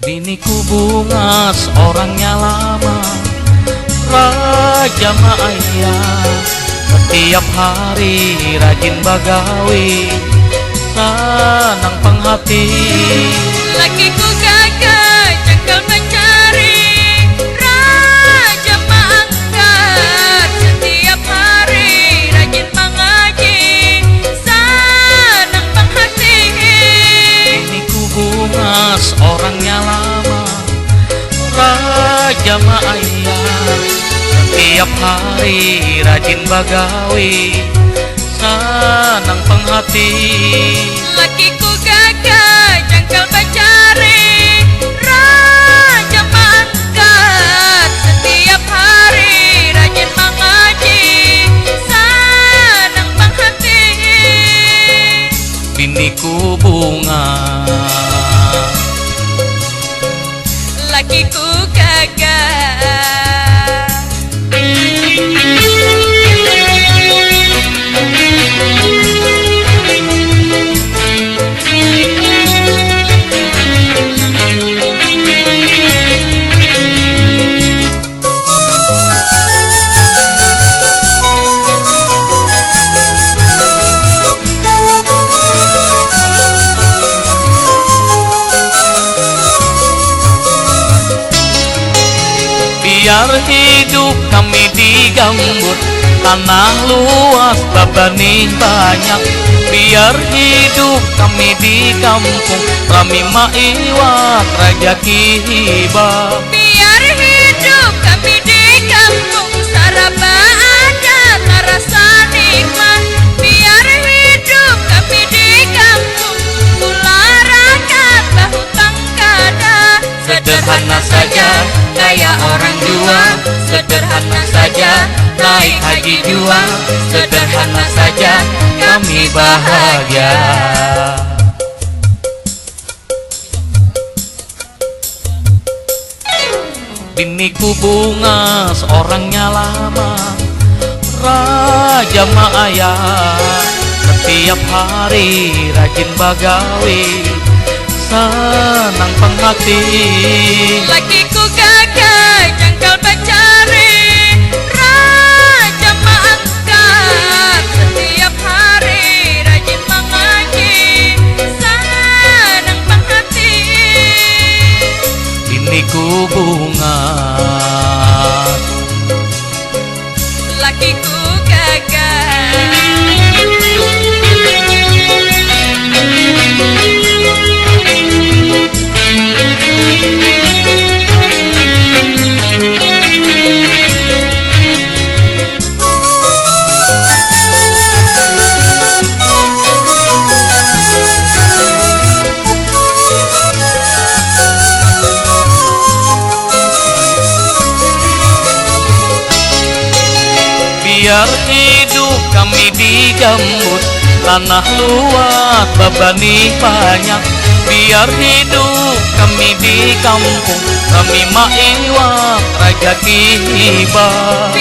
Biniku bungas orangnya lama, Raja Maya. Setiap hari rajin bagawi, senang penghati. Lakiku gagah jengkel mencari, Raja mengangkat. Setiap hari rajin mengaji, senang penghati. Biniku bungas orangnya lama, Raja Maya. Setiap hari rajin bagawi, senang penghati. Lakiku gagah jengkel mencari, Raja mengangkat. Setiap hari rajin mengaji, senang penghati. Biniku bunga, Lakiku gagah. biar hidup kami digambut, tanah luas bebenih banyak. Biar hidup kami di kampung, rami maiwat rajaki hibah. Biar hidup kami di kampung, saraba ada terasa nikmat. Biar hidup kami di kampung, gula rakyat bahu tangkada. Sederhana saja kayak orang jua, sederhana saja naik haji jua, sederhana saja kami bahagia. Biniku bunga seorangnya lama, Raja Maya. Setiap hari rajin bagawi, senang penghati. Lakiku gagah jengkel mencari, Raja mengangkat. Setiap hari rajin mengaji, senang penghati. Biniku bunga, Lakiku gagah. biar hidup kami digambut, tanah luas bebenih banyak. Biar hidup kami di kampung, kami maiwat rajaki hibah.